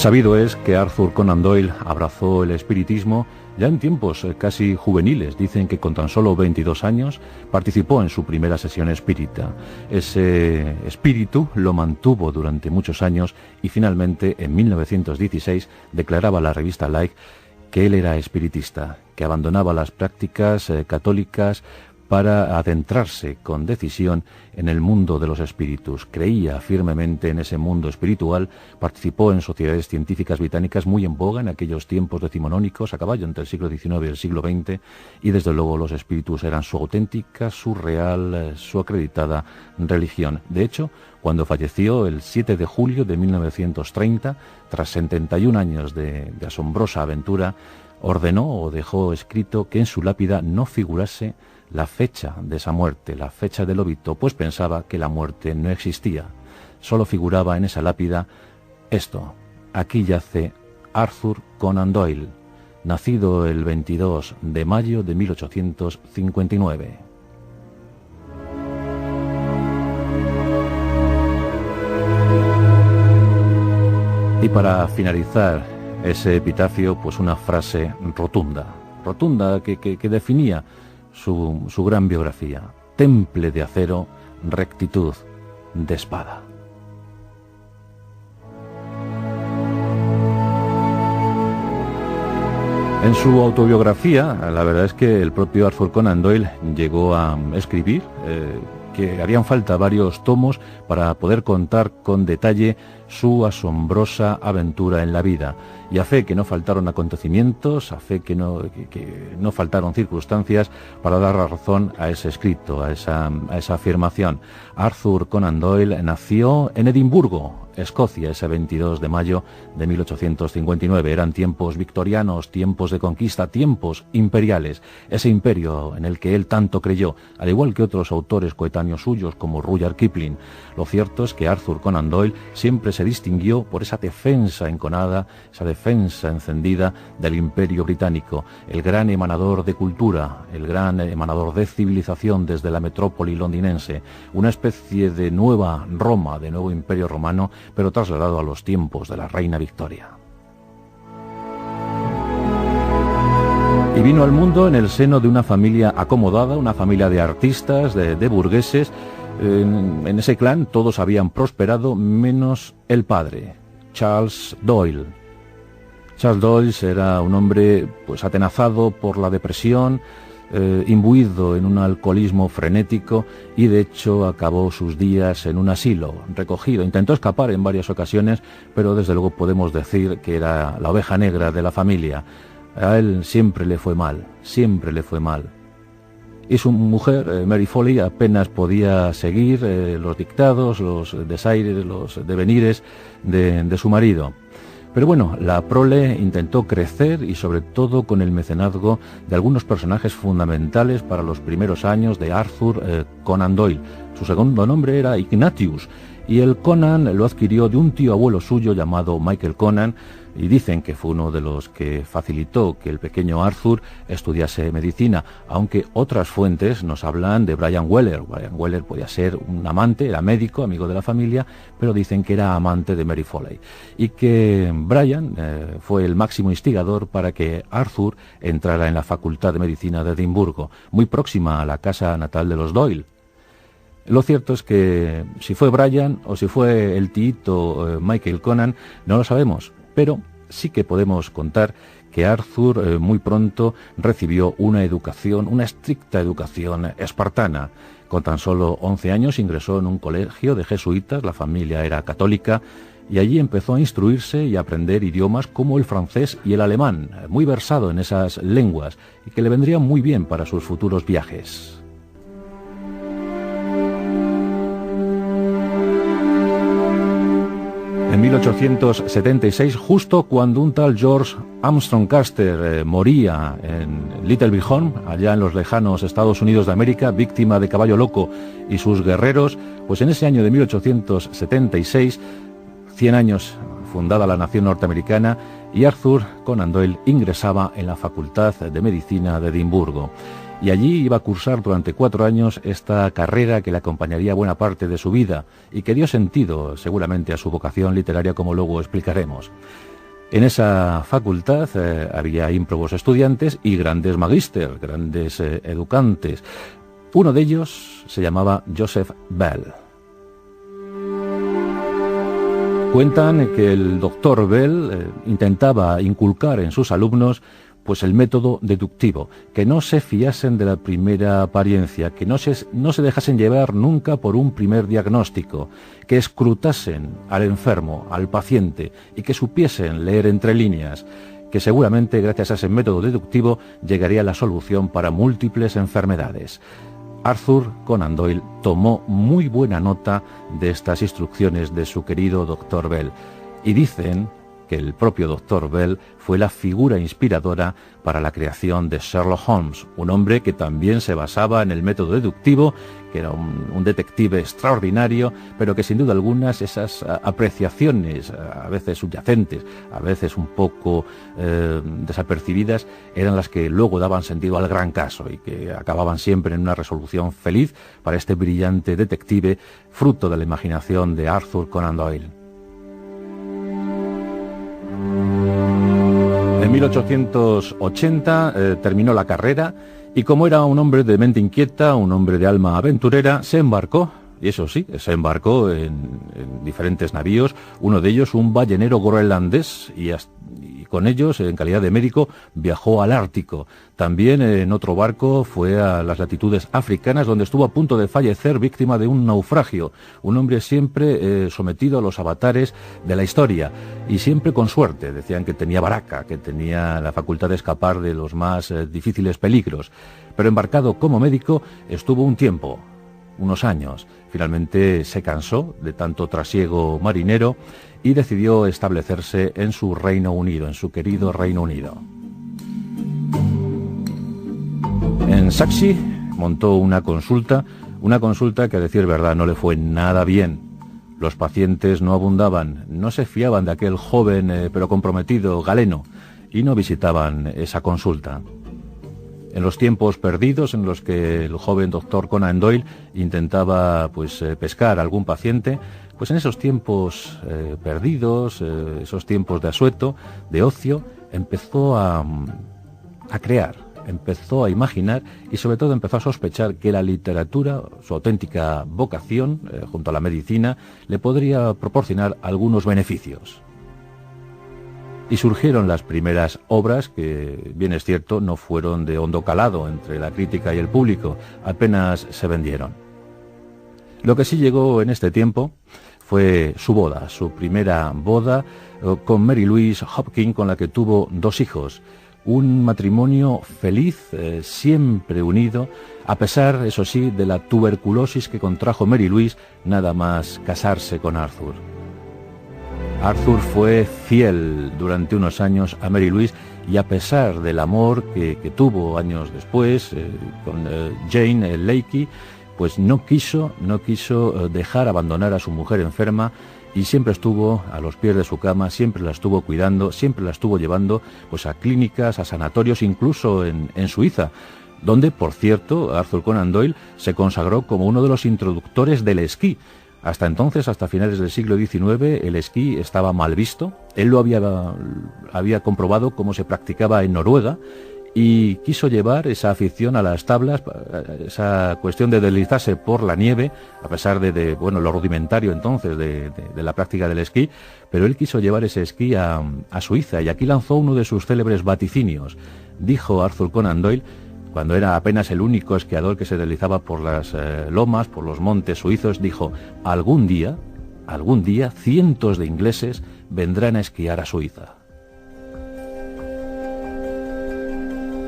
Sabido es que Arthur Conan Doyle abrazó el espiritismo ya en tiempos casi juveniles. Dicen que con tan solo 22 años participó en su primera sesión espírita. Ese espíritu lo mantuvo durante muchos años y finalmente en 1916 declaraba a la revista Life que él era espiritista, que abandonaba las prácticas católicas para adentrarse con decisión en el mundo de los espíritus. Creía firmemente en ese mundo espiritual, participó en sociedades científicas británicas muy en boga en aquellos tiempos decimonónicos, a caballo entre el siglo XIX y el siglo XX, y desde luego los espíritus eran su auténtica, su real, su acreditada religión. De hecho, cuando falleció el 7 de julio de 1930, tras 71 años de asombrosa aventura, ordenó o dejó escrito que en su lápida no figurase la fecha de esa muerte, la fecha del óbito, pues pensaba que la muerte no existía. Solo figuraba en esa lápida esto: aquí yace Arthur Conan Doyle, nacido el 22 de mayo de 1859. Y para finalizar ese epitafio, pues una frase rotunda que definía su gran biografía: temple de acero, rectitud de espada. En su autobiografía, la verdad es que el propio Arthur Conan Doyle llegó a escribir que harían falta varios tomos para poder contar con detalle su asombrosa aventura en la vida. Y a fe que no faltaron acontecimientos, a fe que no faltaron circunstancias para dar razón a ese escrito, a esa afirmación. Arthur Conan Doyle nació en Edimburgo, Escocia, ese 22 de mayo de 1859. Eran tiempos victorianos, tiempos de conquista, tiempos imperiales. Ese imperio en el que él tanto creyó, al igual que otros autores coetáneos suyos como Rudyard Kipling. Lo cierto es que Arthur Conan Doyle siempre se distinguió por esa defensa enconada, esa defensa encendida del Imperio Británico, el gran emanador de cultura, el gran emanador de civilización desde la metrópoli londinense, una especie de nueva Roma, de nuevo Imperio Romano, pero trasladado a los tiempos de la reina Victoria. Y vino al mundo en el seno de una familia acomodada, una familia de artistas, de burgueses. En ese clan todos habían prosperado menos el padre, Charles Doyle. Charles Doyle era un hombre pues atenazado por la depresión, imbuido en un alcoholismo frenético, y de hecho acabó sus días en un asilo, recogido. Intentó escapar en varias ocasiones, pero desde luego podemos decir que era la oveja negra de la familia. A él siempre le fue mal, siempre le fue mal. Y su mujer, Mary Foley, apenas podía seguir los dictados, los desaires, los devenires de su marido. Pero bueno, la prole intentó crecer, y sobre todo con el mecenazgo de algunos personajes fundamentales para los primeros años de Arthur Conan Doyle. Su segundo nombre era Ignatius, y el Conan lo adquirió de un tío abuelo suyo llamado Michael Conan, y dicen que fue uno de los que facilitó que el pequeño Arthur estudiase medicina, aunque otras fuentes nos hablan de Brian Weller. Brian Weller podía ser un amante, era médico, amigo de la familia, pero dicen que era amante de Mary Foley, y que Brian fue el máximo instigador para que Arthur entrara en la Facultad de Medicina de Edimburgo, muy próxima a la casa natal de los Doyle. Lo cierto es que si fue Brian o si fue el tíito Michael Conan, no lo sabemos, pero sí que podemos contar que Arthur muy pronto recibió una educación, una estricta educación espartana. Con tan solo 11 años ingresó en un colegio de jesuitas, la familia era católica, y allí empezó a instruirse y a aprender idiomas como el francés y el alemán, muy versado en esas lenguas, y que le vendrían muy bien para sus futuros viajes. En 1876, justo cuando un tal George Armstrong Custer moría en Little Bighorn, allá en los lejanos Estados Unidos de América, víctima de caballo loco y sus guerreros, pues en ese año de 1876, 100 años fundada la nación norteamericana, y Arthur Conan Doyle ingresaba en la Facultad de Medicina de Edimburgo. Y allí iba a cursar durante 4 años esta carrera que le acompañaría buena parte de su vida y que dio sentido seguramente a su vocación literaria, como luego explicaremos. En esa facultad había ímprobos estudiantes y grandes magíster, grandes educantes. Uno de ellos se llamaba Joseph Bell. Cuentan que el doctor Bell intentaba inculcar en sus alumnos pues el método deductivo, que no se fiasen de la primera apariencia, que no se dejasen llevar nunca por un primer diagnóstico, que escrutasen al enfermo, al paciente, y que supiesen leer entre líneas, que seguramente gracias a ese método deductivo llegaría la solución para múltiples enfermedades. Arthur Conan Doyle tomó muy buena nota de estas instrucciones de su querido doctor Bell, y dicen que el propio Dr. Bell fue la figura inspiradora para la creación de Sherlock Holmes, un hombre que también se basaba en el método deductivo, que era un detective extraordinario, pero que sin duda algunas esas apreciaciones, a veces subyacentes, a veces un poco desapercibidas, eran las que luego daban sentido al gran caso y que acababan siempre en una resolución feliz para este brillante detective, fruto de la imaginación de Arthur Conan Doyle. En 1880 terminó la carrera y como era un hombre de mente inquieta, un hombre de alma aventurera, se embarcó, y eso sí, se embarcó en diferentes navíos, uno de ellos un ballenero groenlandés, y con ellos, en calidad de médico, viajó al Ártico. También en otro barco fue a las latitudes africanas, donde estuvo a punto de fallecer víctima de un naufragio. Un hombre siempre sometido a los avatares de la historia, y siempre con suerte. Decían que tenía baraca, que tenía la facultad de escapar de los más difíciles peligros. Pero embarcado como médico estuvo un tiempo, unos años. Finalmente se cansó de tanto trasiego marinero y decidió establecerse en su Reino Unido, en su querido Reino Unido. En Saxi montó una consulta que a decir verdad no le fue nada bien. Los pacientes no abundaban, no se fiaban de aquel joven pero comprometido galeno y no visitaban esa consulta. En los tiempos perdidos en los que el joven doctor Conan Doyle intentaba pescar a algún paciente, pues en esos tiempos perdidos, esos tiempos de asueto, de ocio, empezó a crear, empezó a imaginar y sobre todo empezó a sospechar que la literatura, su auténtica vocación, junto a la medicina, le podría proporcionar algunos beneficios. Y surgieron las primeras obras que, bien es cierto, no fueron de hondo calado entre la crítica y el público, apenas se vendieron. Lo que sí llegó en este tiempo fue su boda, su primera boda con Mary Louise Hopkins, con la que tuvo 2 hijos. Un matrimonio feliz, siempre unido, a pesar, eso sí, de la tuberculosis que contrajo Mary Louise nada más casarse con Arthur. Arthur fue fiel durante unos años a Mary Louise y a pesar del amor que tuvo años después con Jane Leakey, pues no quiso dejar abandonar a su mujer enferma y siempre estuvo a los pies de su cama, siempre la estuvo cuidando, siempre la estuvo llevando pues a clínicas, a sanatorios, incluso en Suiza, donde, por cierto, Arthur Conan Doyle se consagró como uno de los introductores del esquí. Hasta entonces, hasta finales del siglo XIX, el esquí estaba mal visto. Él lo había comprobado cómo se practicaba en Noruega y quiso llevar esa afición a las tablas, esa cuestión de deslizarse por la nieve, a pesar de lo rudimentario entonces de la práctica del esquí, pero él quiso llevar ese esquí a Suiza y aquí lanzó uno de sus célebres vaticinios. Dijo Arthur Conan Doyle, cuando era apenas el único esquiador que se deslizaba por las lomas, por los montes suizos, dijo: algún día, cientos de ingleses vendrán a esquiar a Suiza.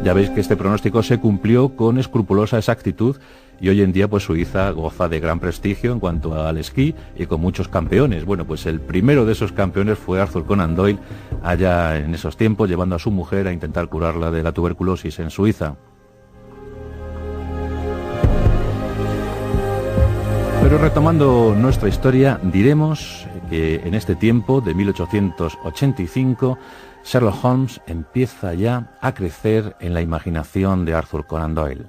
Ya veis que este pronóstico se cumplió con escrupulosa exactitud y hoy en día pues Suiza goza de gran prestigio en cuanto al esquí y con muchos campeones. Bueno, pues el primero de esos campeones fue Arthur Conan Doyle, allá en esos tiempos, llevando a su mujer a intentar curarla de la tuberculosis en Suiza. Pero retomando nuestra historia, diremos que en este tiempo de 1885, Sherlock Holmes empieza ya a crecer en la imaginación de Arthur Conan Doyle.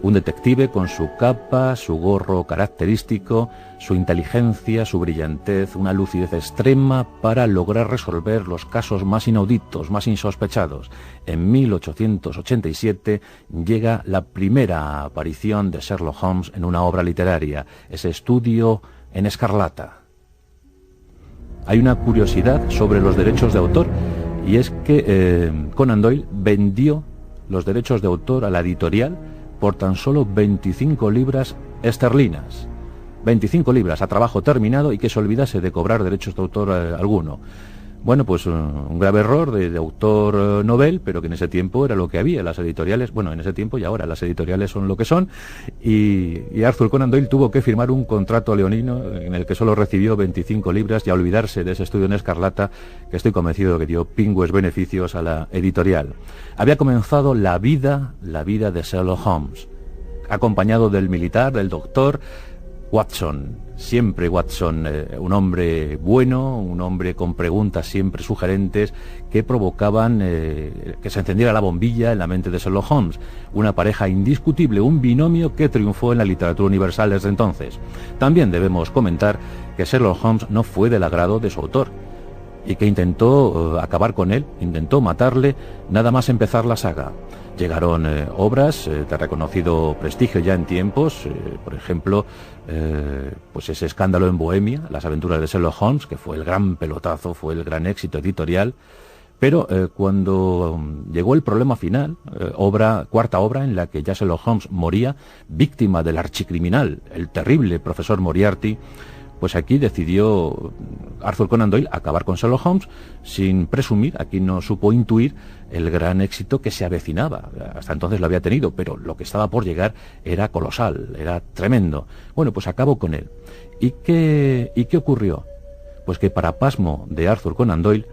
Un detective con su capa, su gorro característico, su inteligencia, su brillantez, una lucidez extrema para lograr resolver los casos más inauditos, más insospechados. En 1887 llega la primera aparición de Sherlock Holmes en una obra literaria, ese Estudio en Escarlata. Hay una curiosidad sobre los derechos de autor, y es que Conan Doyle vendió los derechos de autor a la editorial por tan solo 25 libras esterlinas. 25 libras a trabajo terminado y que se olvidase de cobrar derechos de autor alguno. Bueno, pues un grave error de autor novel, pero que en ese tiempo era lo que había. Las editoriales, bueno, en ese tiempo y ahora las editoriales son lo que son, y Arthur Conan Doyle tuvo que firmar un contrato leonino en el que solo recibió 25 libras y a olvidarse de ese Estudio en Escarlata, que estoy convencido de que dio pingües beneficios a la editorial. Había comenzado la vida de Sherlock Holmes, acompañado del militar, del doctor Watson. Siempre Watson, un hombre bueno, un hombre con preguntas siempre sugerentes que provocaban que se encendiera la bombilla en la mente de Sherlock Holmes. Una pareja indiscutible, un binomio que triunfó en la literatura universal desde entonces. También debemos comentar que Sherlock Holmes no fue del agrado de su autor y que intentó acabar con él, intentó matarle nada más empezar la saga. Llegaron obras de reconocido prestigio ya en tiempos, por ejemplo, pues ese Escándalo en Bohemia, Las aventuras de Sherlock Holmes, que fue el gran pelotazo, fue el gran éxito editorial. Pero cuando llegó el problema final, cuarta obra en la que ya Sherlock Holmes moría, víctima del archicriminal, el terrible profesor Moriarty, pues aquí decidió Arthur Conan Doyle acabar con Sherlock Holmes sin presumir, aquí no supo intuir el gran éxito que se avecinaba. Hasta entonces lo había tenido, pero lo que estaba por llegar era colosal, era tremendo. Bueno, pues acabó con él. ¿Y qué ocurrió? Pues que para pasmo de Arthur Conan Doyle,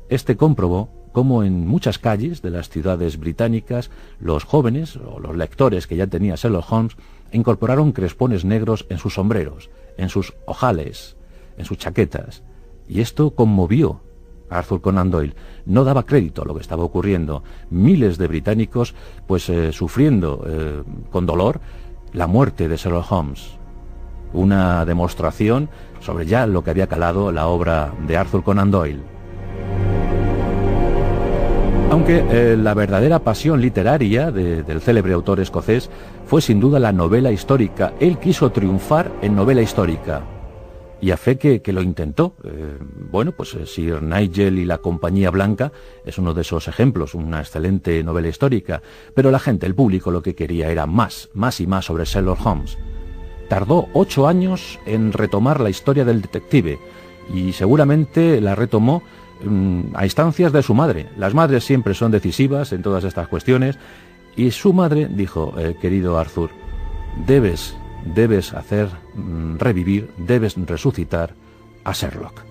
este comprobó cómo en muchas calles de las ciudades británicas los jóvenes o los lectores que ya tenía Sherlock Holmes incorporaron crespones negros en sus sombreros, en sus ojales, en sus chaquetas. Y esto conmovió a Arthur Conan Doyle. No daba crédito a lo que estaba ocurriendo. Miles de británicos pues sufriendo con dolor la muerte de Sherlock Holmes. Una demostración sobre ya lo que había calado la obra de Arthur Conan Doyle. Aunque la verdadera pasión literaria del célebre autor escocés fue sin duda la novela histórica. Él quiso triunfar en novela histórica. Y a fe que lo intentó. Bueno, pues Sir Nigel y la Compañía Blanca es uno de esos ejemplos, una excelente novela histórica. Pero la gente, el público, lo que quería era más y más sobre Sherlock Holmes. Tardó 8 años en retomar la historia del detective y seguramente la retomó a instancias de su madre. Las madres siempre son decisivas en todas estas cuestiones, y su madre dijo: querido Arthur, debes hacer revivir, debes resucitar a Sherlock.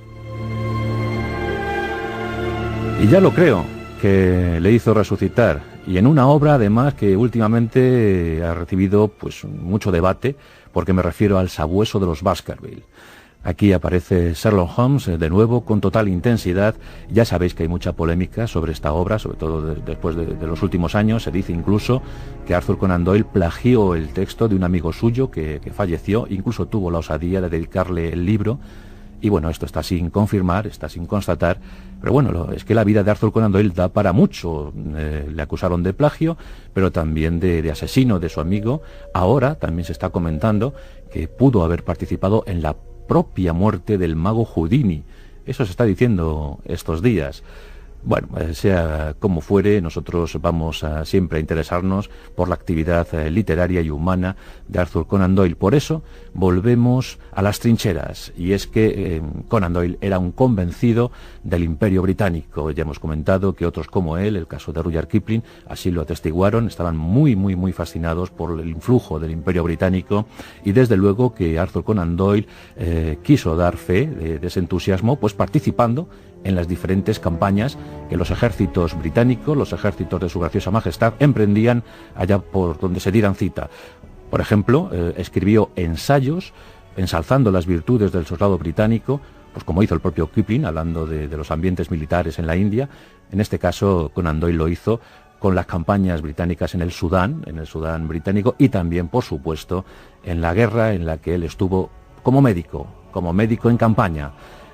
Y ya lo creo que le hizo resucitar, y en una obra además que últimamente ha recibido pues mucho debate, porque me refiero al Sabueso de los Baskerville. Aquí aparece Sherlock Holmes de nuevo con total intensidad. Ya sabéis que hay mucha polémica sobre esta obra, sobre todo después de los últimos años. Se dice incluso que Arthur Conan Doyle plagió el texto de un amigo suyo que falleció, incluso tuvo la osadía de dedicarle el libro. Y bueno, esto está sin confirmar, está sin constatar, pero bueno, es que la vida de Arthur Conan Doyle da para mucho. Le acusaron de plagio, pero también de asesino de su amigo. Ahora también se está comentando que pudo haber participado en la propia muerte del mago Houdini. Eso se está diciendo estos días. Bueno, sea como fuere, nosotros vamos siempre a interesarnos por la actividad literaria y humana de Arthur Conan Doyle. Por eso volvemos a las trincheras, y es que Conan Doyle era un convencido del Imperio Británico. Ya hemos comentado que otros como él, el caso de Rudyard Kipling, así lo atestiguaron, estaban muy fascinados por el influjo del Imperio Británico, y desde luego que Arthur Conan Doyle quiso dar fe de ese entusiasmo, pues participando en las diferentes campañas que los ejércitos británicos, los ejércitos de su graciosa majestad, emprendían allá por donde se dieran cita. Por ejemplo, escribió ensayos ensalzando las virtudes del soldado británico, pues como hizo el propio Kipling, hablando de los ambientes militares en la India. En este caso, Conan Doyle lo hizo con las campañas británicas en el Sudán británico, y también, por supuesto, en la guerra en la que él estuvo como médico en campaña.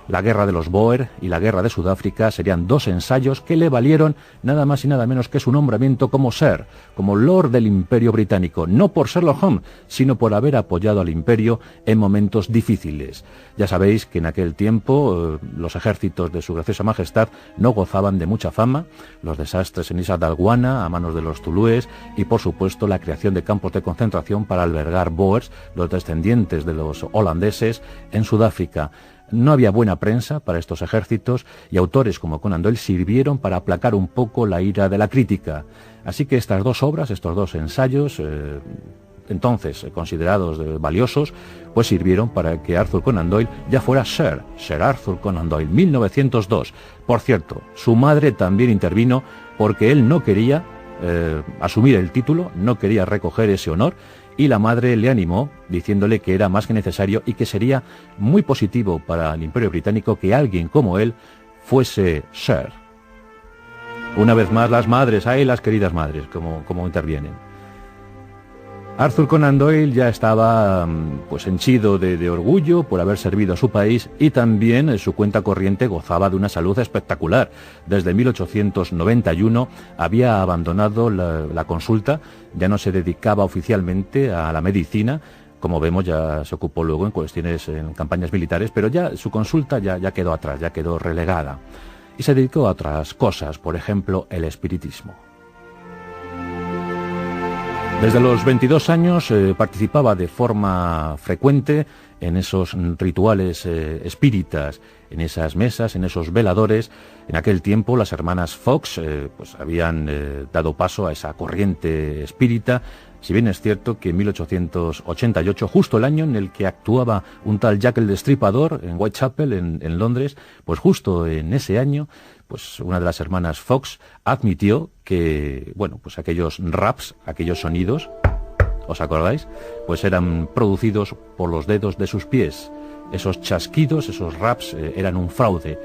La guerra de los Boer y la guerra de Sudáfrica serían dos ensayos que le valieron nada más y nada menos que su nombramiento como Sir, como Lord del Imperio Británico, no por Sherlock Holmes, sino por haber apoyado al Imperio en momentos difíciles. Ya sabéis que en aquel tiempo los ejércitos de su graciosa majestad no gozaban de mucha fama, los desastres en Isla de Alguana a manos de los zulúes y, por supuesto, la creación de campos de concentración para albergar Boers, los descendientes de los holandeses, en Sudáfrica. No había buena prensa para estos ejércitos y autores como Conan Doyle sirvieron para aplacar un poco la ira de la crítica. Así que estas dos obras, estos dos ensayos, entonces considerados valiosos, pues sirvieron para que Arthur Conan Doyle ya fuera Sir Arthur Conan Doyle, 1902. Por cierto, su madre también intervino porque él no quería asumir el título, no quería recoger ese honor, y la madre le animó diciéndole que era más que necesario y que sería muy positivo para el Imperio Británico que alguien como él fuese Sir. Una vez más las madres, las queridas madres, como intervienen. Arthur Conan Doyle ya estaba pues henchido de orgullo por haber servido a su país, y también su cuenta corriente gozaba de una salud espectacular. Desde 1891 había abandonado la consulta, ya no se dedicaba oficialmente a la medicina. Como vemos, ya se ocupó luego en campañas militares, pero ya su consulta ya quedó atrás, ya quedó relegada. Y se dedicó a otras cosas, por ejemplo, el espiritismo. Desde los 22 años participaba de forma frecuente en esos rituales espíritas, en esas mesas, en esos veladores. En aquel tiempo las hermanas Fox pues habían dado paso a esa corriente espírita, si bien es cierto que en 1888, justo el año en el que actuaba un tal Jack el Destripador en Whitechapel, en Londres, pues justo en ese año, pues una de las hermanas Fox admitió que, bueno, pues aquellos raps, aquellos sonidos, ¿os acordáis? Pues eran producidos por los dedos de sus pies. Esos chasquidos, esos raps eran un fraude.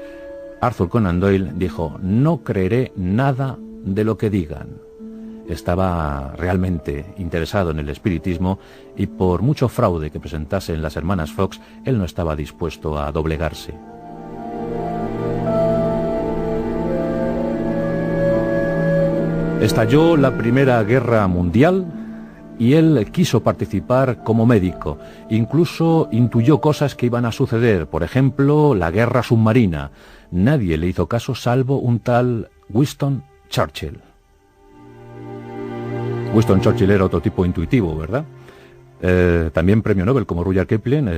Arthur Conan Doyle dijo: no creeré nada de lo que digan. Estaba realmente interesado en el espiritismo y por mucho fraude que presentasen las hermanas Fox, él no estaba dispuesto a doblegarse. Estalló la Primera Guerra Mundial y él quiso participar como médico. Incluso intuyó cosas que iban a suceder, por ejemplo, la guerra submarina. Nadie le hizo caso salvo un tal Winston Churchill. Winston Churchill era otro tipo intuitivo, ¿verdad? También premio Nobel como Rudyard Kipling,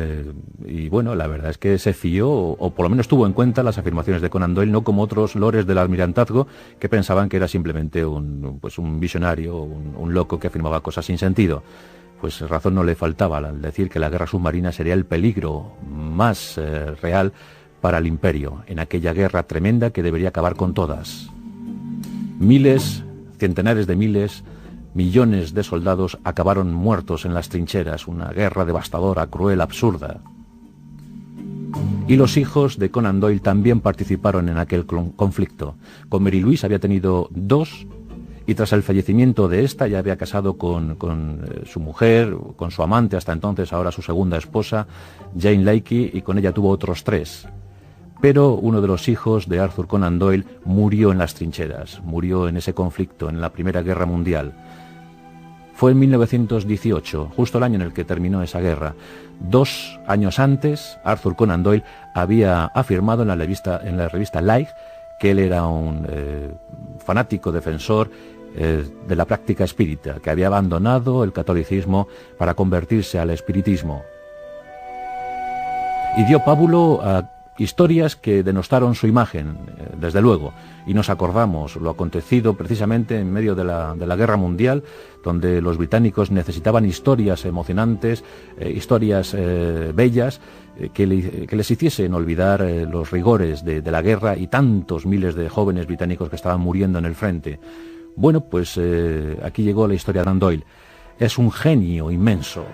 y bueno, la verdad es que se fió, o por lo menos tuvo en cuenta las afirmaciones de Conan Doyle, no como otros lores del almirantazgo que pensaban que era simplemente un visionario, un loco que afirmaba cosas sin sentido. Pues razón no le faltaba al decir que la guerra submarina sería el peligro más real para el imperio, en aquella guerra tremenda que debería acabar con todas. Miles, centenares de miles, millones de soldados acabaron muertos en las trincheras, una guerra devastadora, cruel, absurda. Y los hijos de Conan Doyle también participaron en aquel conflicto. Con Mary Louise había tenido dos, y tras el fallecimiento de esta ya había casado con su mujer, con su amante hasta entonces, ahora su segunda esposa, Jane Leakey, y con ella tuvo otros 3. Pero uno de los hijos de Arthur Conan Doyle murió en las trincheras, murió en ese conflicto, en la Primera Guerra Mundial. Fue en 1918, justo el año en el que terminó esa guerra. 2 años antes, Arthur Conan Doyle había afirmado en la revista Life que él era un fanático defensor de la práctica espírita, que había abandonado el catolicismo para convertirse al espiritismo. Y dio pábulo a historias que denostaron su imagen, desde luego, y nos acordamos lo acontecido precisamente en medio de la Guerra Mundial, donde los británicos necesitaban historias emocionantes, historias bellas, que les hiciesen olvidar los rigores de la guerra y tantos miles de jóvenes británicos que estaban muriendo en el frente. Bueno, pues aquí llegó la historia de Conan Doyle. Es un genio inmenso,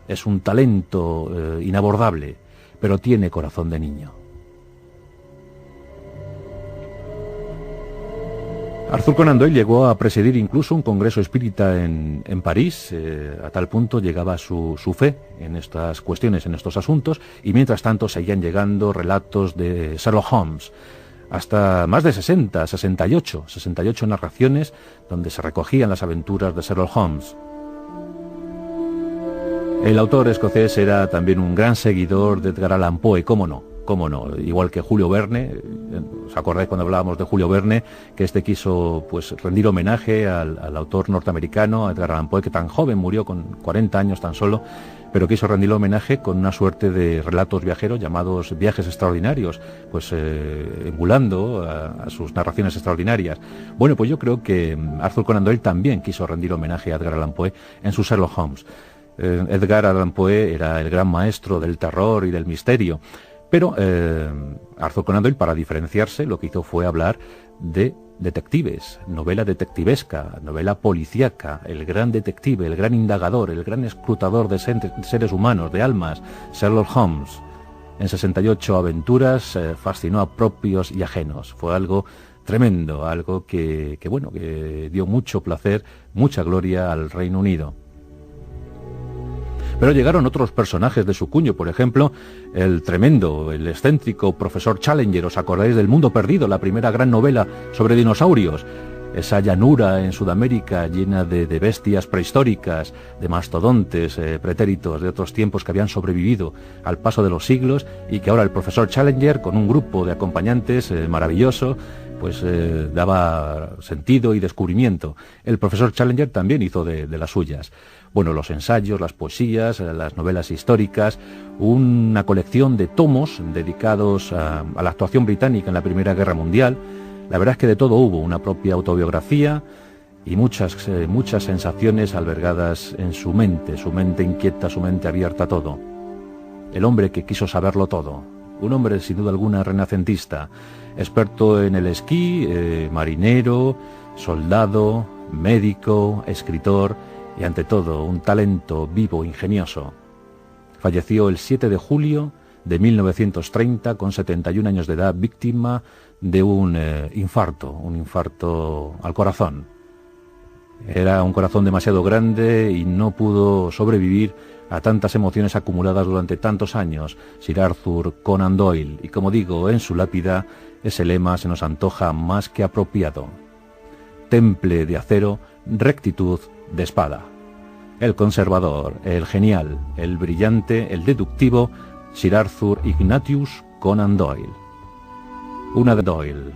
es un talento inabordable, pero tiene corazón de niño. Arthur Conan Doyle llegó a presidir incluso un congreso espírita en París, a tal punto llegaba su fe en estas cuestiones, en estos asuntos, y mientras tanto seguían llegando relatos de Sherlock Holmes, hasta más de 68 narraciones donde se recogían las aventuras de Sherlock Holmes. El autor escocés era también un gran seguidor de Edgar Allan Poe, cómo no, igual que Julio Verne. ¿Os acordáis cuando hablábamos de Julio Verne? Que este quiso pues rendir homenaje al autor norteamericano, a Edgar Allan Poe, que tan joven murió, con 40 años tan solo, pero quiso rendir homenaje con una suerte de relatos viajeros llamados viajes extraordinarios, pues emulando a sus narraciones extraordinarias. Bueno, pues yo creo que Arthur Conan Doyle también quiso rendir homenaje a Edgar Allan Poe en su Sherlock Holmes. Edgar Allan Poe era el gran maestro del terror y del misterio, pero Arthur Conan Doyle, para diferenciarse, lo que hizo fue hablar de detectives, novela detectivesca, novela policíaca, el gran detective, el gran indagador, el gran escrutador de seres humanos, de almas, Sherlock Holmes. En 68 aventuras fascinó a propios y ajenos. Fue algo tremendo, algo que dio mucho placer, mucha gloria al Reino Unido. Pero llegaron otros personajes de su cuño, por ejemplo, el tremendo, el excéntrico profesor Challenger. ¿Os acordáis del Mundo Perdido, la primera gran novela sobre dinosaurios? Esa llanura en Sudamérica llena de bestias prehistóricas, de mastodontes, pretéritos de otros tiempos que habían sobrevivido al paso de los siglos, y que ahora el profesor Challenger, con un grupo de acompañantes maravilloso, pues daba sentido y descubrimiento. El profesor Challenger también hizo de las suyas. Bueno, los ensayos, las poesías, las novelas históricas, una colección de tomos dedicados a la actuación británica en la Primera Guerra Mundial. La verdad es que de todo hubo, una propia autobiografía y muchas sensaciones albergadas en su mente inquieta, su mente abierta a todo. El hombre que quiso saberlo todo, un hombre sin duda alguna renacentista, experto en el esquí, marinero, soldado, médico, escritor y ante todo un talento vivo, ingenioso. Falleció el 7 de julio de 1930 con 71 años de edad, víctima de un infarto al corazón. Era un corazón demasiado grande y no pudo sobrevivir a tantas emociones acumuladas durante tantos años. Sir Arthur Conan Doyle, y como digo, en su lápida ese lema se nos antoja más que apropiado: temple de acero, rectitud de espada. El conservador, el genial, el brillante, el deductivo, Sir Arthur Ignatius Conan Doyle. Una de Doyle.